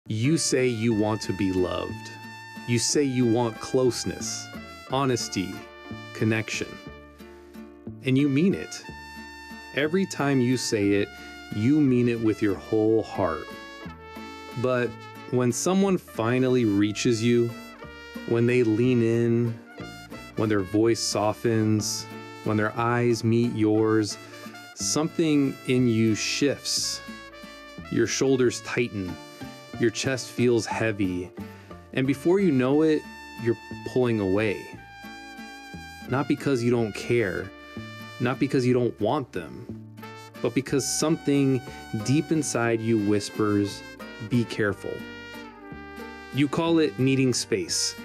You say you want to be loved. You say you want closeness, honesty, connection. And you mean it. Every time you say it, you mean it with your whole heart. But when someone finally reaches you, when they lean in, when their voice softens, when their eyes meet yours, something in you shifts. Your shoulders tighten. Your chest feels heavy, and before you know it, you're pulling away. Not because you don't care, not because you don't want them, but because something deep inside you whispers, be careful. You call it needing space.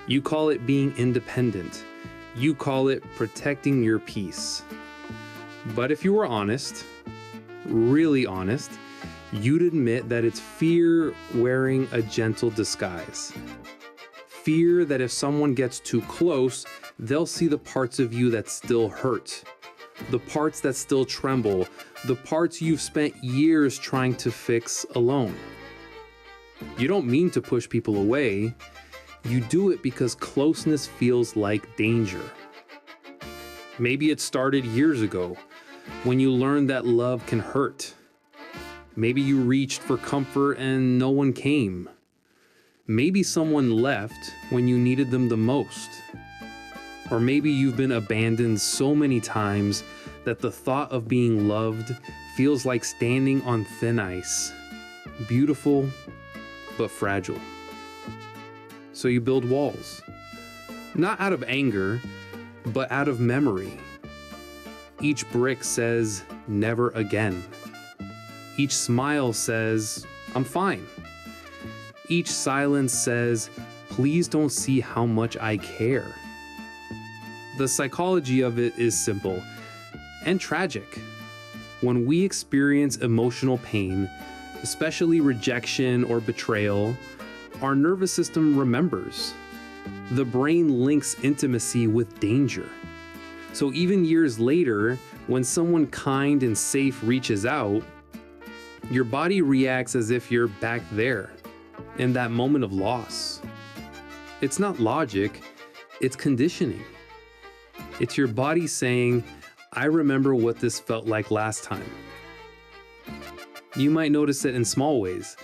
You call it being independent. You call it protecting your peace. But if you were honest, really honest, you'd admit that it's fear wearing a gentle disguise. Fear that if someone gets too close, they'll see the parts of you that still hurt, the parts that still tremble, the parts you've spent years trying to fix alone. You don't mean to push people away. You do it because closeness feels like danger. Maybe it started years ago when you learned that love can hurt. Maybe you reached for comfort and no one came. Maybe someone left when you needed them the most. Or maybe you've been abandoned so many times that the thought of being loved feels like standing on thin ice. Beautiful, but fragile. So you build walls. Not out of anger, but out of memory. Each brick says, never again. Each smile says, I'm fine. Each silence says, please don't see how much I care. The psychology of it is simple and tragic. When we experience emotional pain, especially rejection or betrayal, our nervous system remembers. The brain links intimacy with danger. So even years later, when someone kind and safe reaches out, your body reacts as if you're back there, in that moment of loss. It's not logic, it's conditioning. It's your body saying, I remember what this felt like last time. You might notice it in small ways.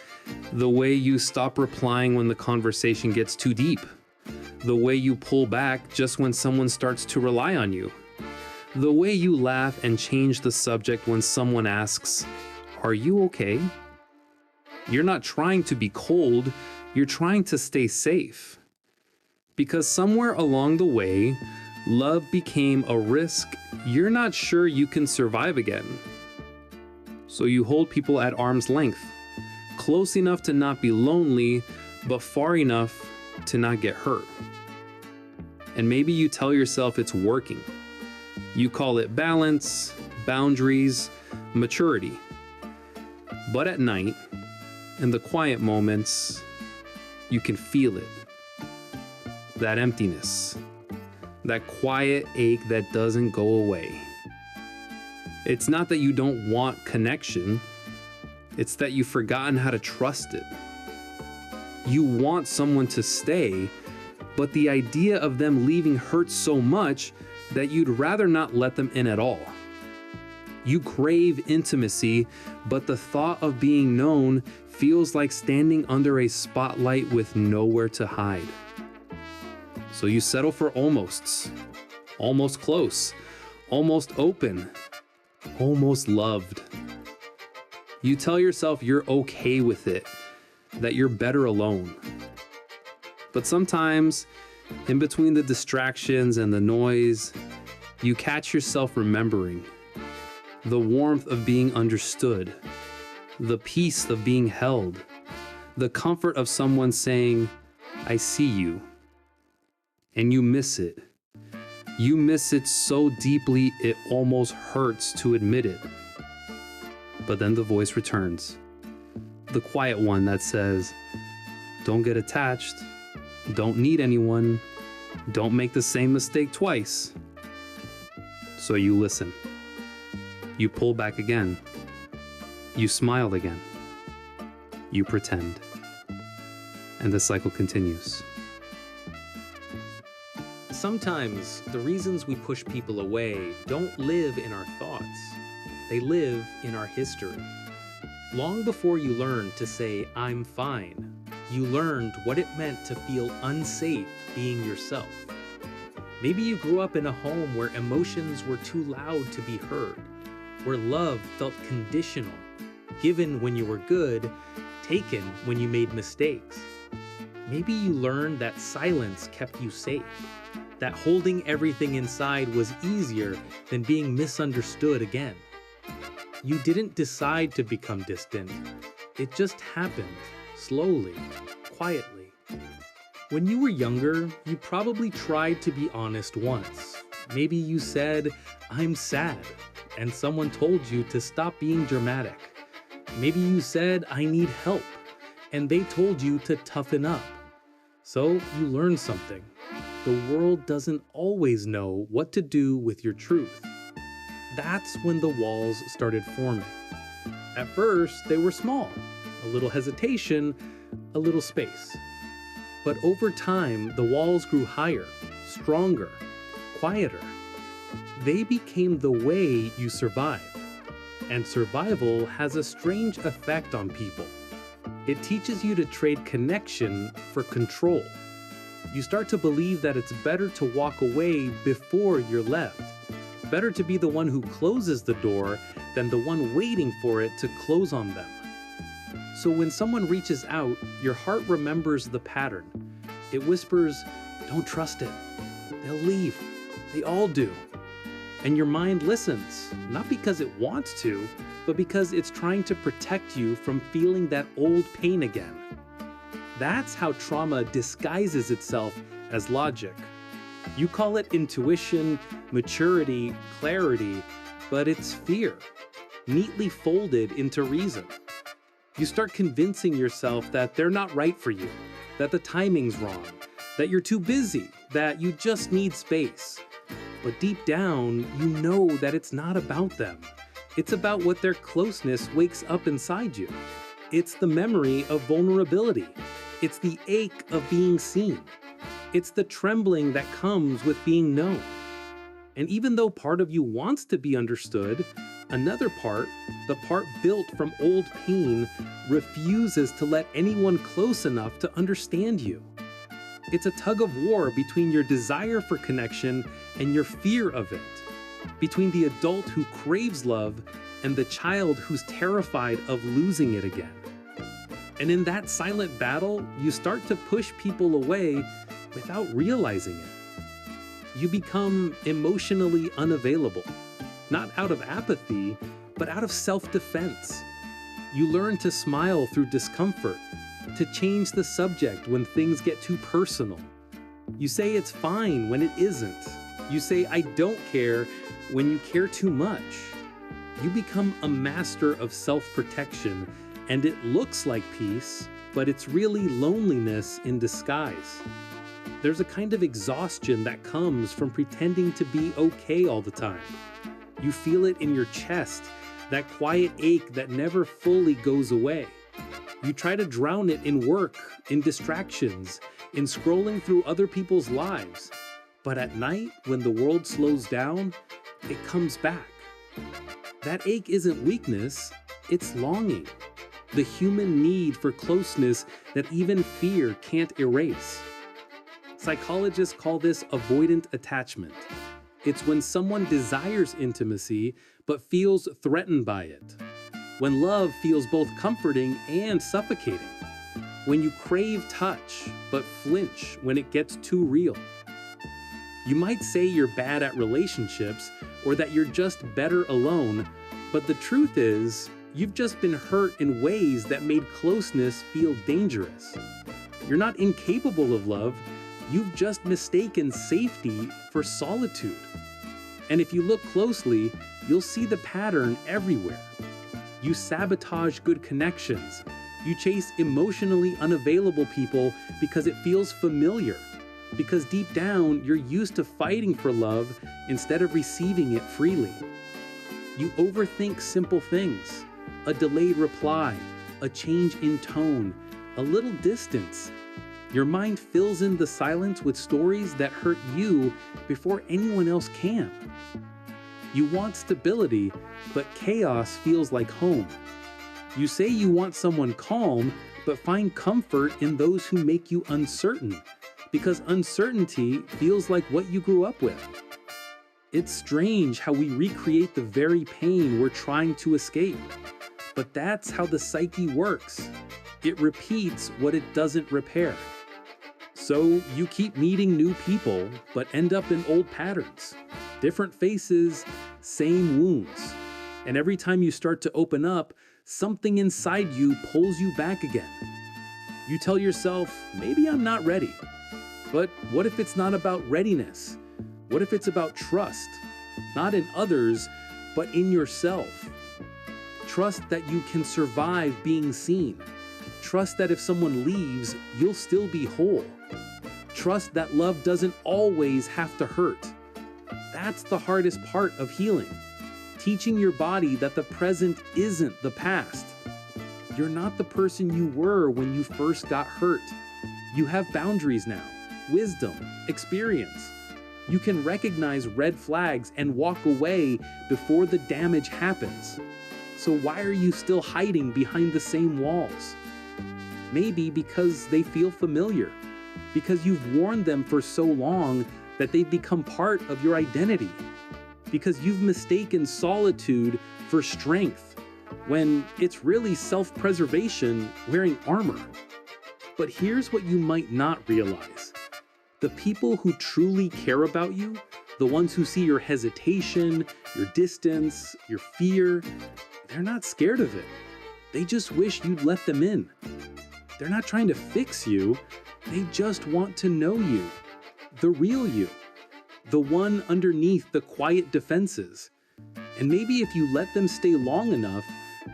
The way you stop replying when the conversation gets too deep. The way you pull back just when someone starts to rely on you. The way you laugh and change the subject when someone asks, are you okay? You're not trying to be cold, you're trying to stay safe. Because somewhere along the way, love became a risk you're not sure you can survive again. So you hold people at arm's length, close enough to not be lonely, but far enough to not get hurt. And maybe you tell yourself it's working. You call it balance, boundaries, maturity. But at night, in the quiet moments, you can feel it. That emptiness. That quiet ache that doesn't go away. It's not that you don't want connection. It's that you've forgotten how to trust it. You want someone to stay, but the idea of them leaving hurts so much that you'd rather not let them in at all. You crave intimacy, but the thought of being known feels like standing under a spotlight with nowhere to hide. So you settle for almosts, almost close, almost open, almost loved. You tell yourself you're okay with it, that you're better alone. But sometimes, in between the distractions and the noise, you catch yourself remembering the warmth of being understood, the peace of being held, the comfort of someone saying, I see you. And you miss it. You miss it so deeply it almost hurts to admit it. But then the voice returns. The quiet one that says, don't get attached, don't need anyone, don't make the same mistake twice. So you listen. You pull back again. You smile again. You pretend. and the cycle continues. Sometimes the reasons we push people away don't live in our thoughts. They live in our history. Long before you learned to say, "I'm fine," you learned what it meant to feel unsafe being yourself. Maybe you grew up in a home where emotions were too loud to be heard, where love felt conditional, given when you were good, taken when you made mistakes. Maybe you learned that silence kept you safe, that holding everything inside was easier than being misunderstood again. You didn't decide to become distant. It just happened, slowly, quietly. When you were younger, you probably tried to be honest once. Maybe you said, "I'm sad," and someone told you to stop being dramatic. Maybe you said, "I need help," and they told you to toughen up. So you learned something. The world doesn't always know what to do with your truth. That's when the walls started forming. At first, they were small, a little hesitation, a little space. But over time, the walls grew higher, stronger, quieter. They became the way you survive. And survival has a strange effect on people. It teaches you to trade connection for control. You start to believe that it's better to walk away before you're left. Better to be the one who closes the door than the one waiting for it to close on them. So when someone reaches out, your heart remembers the pattern. It whispers, "Don't trust it. They'll leave. They all do." And your mind listens, not because it wants to, but because it's trying to protect you from feeling that old pain again. That's how trauma disguises itself as logic. You call it intuition, maturity, clarity, but it's fear, neatly folded into reason. You start convincing yourself that they're not right for you, that the timing's wrong, that you're too busy, that you just need space. But deep down, you know that it's not about them. It's about what their closeness wakes up inside you. It's the memory of vulnerability. It's the ache of being seen. It's the trembling that comes with being known. And even though part of you wants to be understood, another part, the part built from old pain, refuses to let anyone close enough to understand you. It's a tug of war between your desire for connection and your fear of it, between the adult who craves love and the child who's terrified of losing it again. And in that silent battle, you start to push people away without realizing it. You become emotionally unavailable, not out of apathy, but out of self-defense. You learn to smile through discomfort, to change the subject when things get too personal. You say it's fine when it isn't. You say "I don't care" when you care too much. You become a master of self-protection, and it looks like peace, but it's really loneliness in disguise. There's a kind of exhaustion that comes from pretending to be okay all the time. You feel it in your chest, that quiet ache that never fully goes away. You try to drown it in work, in distractions, in scrolling through other people's lives. But at night, when the world slows down, it comes back. That ache isn't weakness, it's longing. The human need for closeness that even fear can't erase. Psychologists call this avoidant attachment. It's when someone desires intimacy but feels threatened by it. When love feels both comforting and suffocating. When you crave touch but flinch when it gets too real. You might say you're bad at relationships or that you're just better alone, but the truth is, you've just been hurt in ways that made closeness feel dangerous. You're not incapable of love, you've just mistaken safety for solitude. And if you look closely, you'll see the pattern everywhere. You sabotage good connections. You chase emotionally unavailable people because it feels familiar. Because deep down, you're used to fighting for love instead of receiving it freely. You overthink simple things. A delayed reply, a change in tone, a little distance, Your mind fills in the silence with stories that hurt you before anyone else can. You want stability, but chaos feels like home. You say you want someone calm, but find comfort in those who make you uncertain, because uncertainty feels like what you grew up with. It's strange how we recreate the very pain we're trying to escape. But that's how the psyche works. It repeats what it doesn't repair. So you keep meeting new people, but end up in old patterns. Different faces, same wounds. And every time you start to open up, something inside you pulls you back again. You tell yourself, maybe I'm not ready. But what if it's not about readiness? What if it's about trust? Not in others, but in yourself. Trust that you can survive being seen. Trust that if someone leaves, you'll still be whole. Trust that love doesn't always have to hurt. That's the hardest part of healing. Teaching your body that the present isn't the past. You're not the person you were when you first got hurt. You have boundaries now, wisdom, experience. You can recognize red flags and walk away before the damage happens. So why are you still hiding behind the same walls? Maybe because they feel familiar, because you've worn them for so long that they've become part of your identity, because you've mistaken solitude for strength, when it's really self-preservation wearing armor. But here's what you might not realize. The people who truly care about you, the ones who see your hesitation, your distance, your fear, they're not scared of it. They just wish you'd let them in. They're not trying to fix you. They just want to know you, the real you, the one underneath the quiet defenses. And maybe if you let them stay long enough,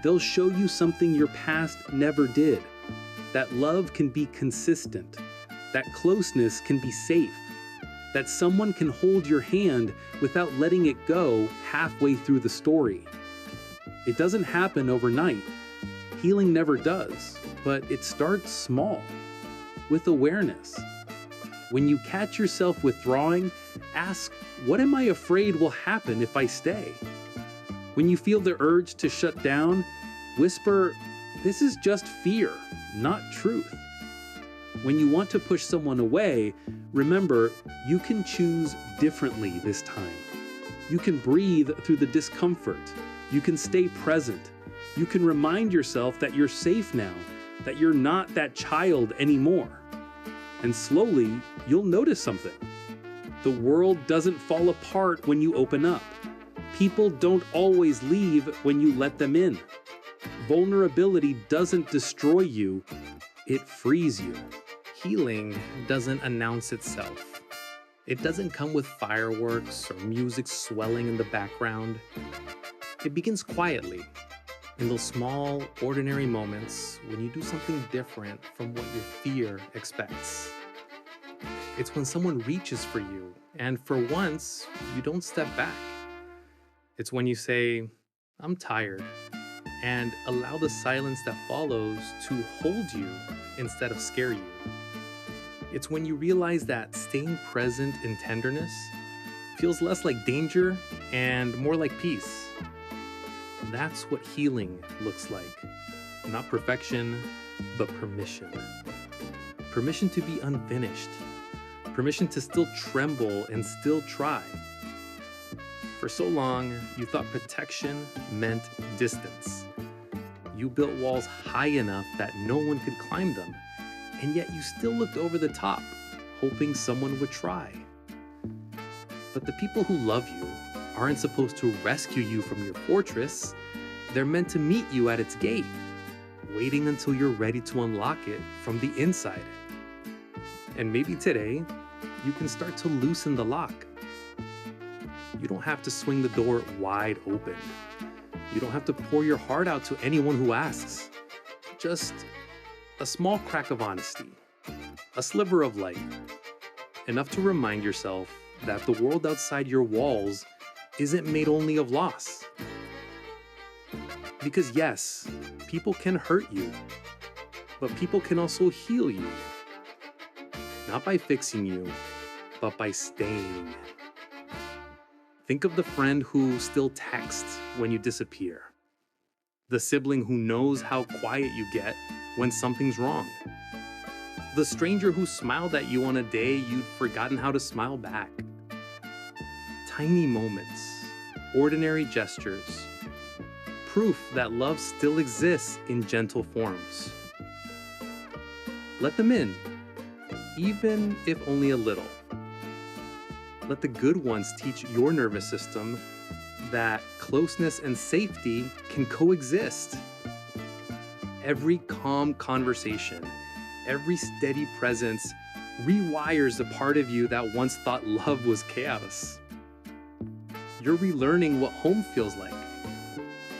they'll show you something your past never did. That love can be consistent, that closeness can be safe, that someone can hold your hand without letting it go halfway through the story. It doesn't happen overnight. Healing never does, but it starts small, with awareness. When you catch yourself withdrawing, ask, what am I afraid will happen if I stay? When you feel the urge to shut down, whisper, this is just fear, not truth. When you want to push someone away, remember, you can choose differently this time. You can breathe through the discomfort. You can stay present. You can remind yourself that you're safe now, that you're not that child anymore. And slowly, you'll notice something. The world doesn't fall apart when you open up. People don't always leave when you let them in. Vulnerability doesn't destroy you, it frees you. Healing doesn't announce itself. It doesn't come with fireworks or music swelling in the background. It begins quietly, in those small, ordinary moments when you do something different from what your fear expects. It's when someone reaches for you, and for once, you don't step back. It's when you say, I'm tired, and allow the silence that follows to hold you instead of scare you. It's when you realize that staying present in tenderness feels less like danger and more like peace. That's what healing looks like. Not perfection, but permission. Permission to be unfinished. Permission to still tremble and still try. For so long, you thought protection meant distance. You built walls high enough that no one could climb them, and yet you still looked over the top, hoping someone would try. But the people who love you aren't supposed to rescue you from your fortress. They're meant to meet you at its gate, waiting until you're ready to unlock it from the inside. And maybe today, you can start to loosen the lock. You don't have to swing the door wide open. You don't have to pour your heart out to anyone who asks. Just a small crack of honesty, a sliver of light, enough to remind yourself that the world outside your walls isn't made only of loss. Because yes, people can hurt you, but people can also heal you. not by fixing you, but by staying. Think of the friend who still texts when you disappear. The sibling who knows how quiet you get when something's wrong. The stranger who smiled at you on a day you'd forgotten how to smile back. Tiny moments, ordinary gestures, proof that love still exists in gentle forms. Let them in, even if only a little. Let the good ones teach your nervous system that closeness and safety can coexist. Every calm conversation, every steady presence rewires the part of you that once thought love was chaos. You're relearning what home feels like.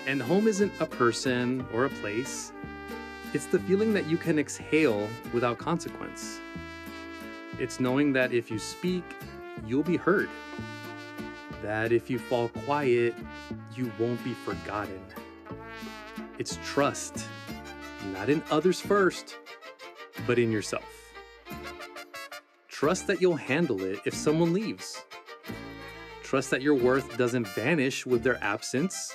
And home isn't a person or a place. It's the feeling that you can exhale without consequence. It's knowing that if you speak, you'll be heard. That if you fall quiet, you won't be forgotten. It's trust, not in others first, but in yourself. Trust that you'll handle it if someone leaves. Trust that your worth doesn't vanish with their absence.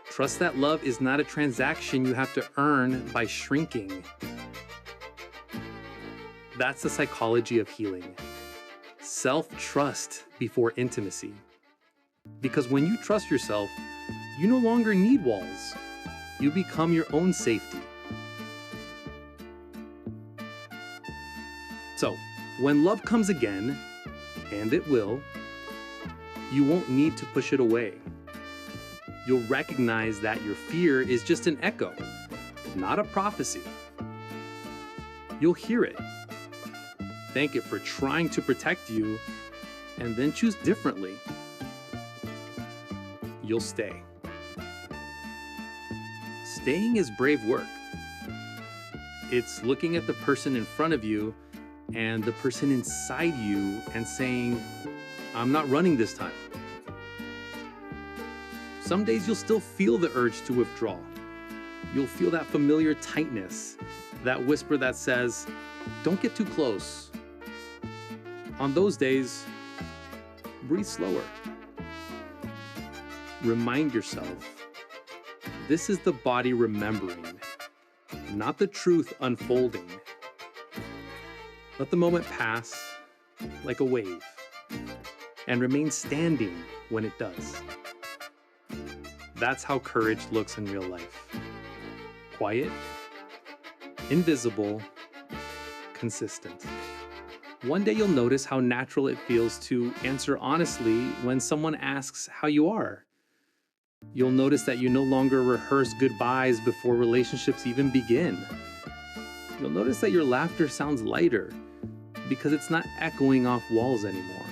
Trust that love is not a transaction you have to earn by shrinking. That's the psychology of healing. Self-trust before intimacy. Because when you trust yourself, you no longer need walls. You become your own safety. So, when love comes again, and it will, you won't need to push it away. You'll recognize that your fear is just an echo, not a prophecy. You'll hear it. Thank it for trying to protect you, and then choose differently. You'll stay. Staying is brave work. It's looking at the person in front of you and the person inside you and saying, I'm not running this time. Some days you'll still feel the urge to withdraw. You'll feel that familiar tightness, that whisper that says, don't get too close. On those days, breathe slower. Remind yourself, this is the body remembering, not the truth unfolding. Let the moment pass like a wave and remain standing when it does. That's how courage looks in real life. Quiet, invisible, consistent. One day you'll notice how natural it feels to answer honestly when someone asks how you are. You'll notice that you no longer rehearse goodbyes before relationships even begin. You'll notice that your laughter sounds lighter because it's not echoing off walls anymore.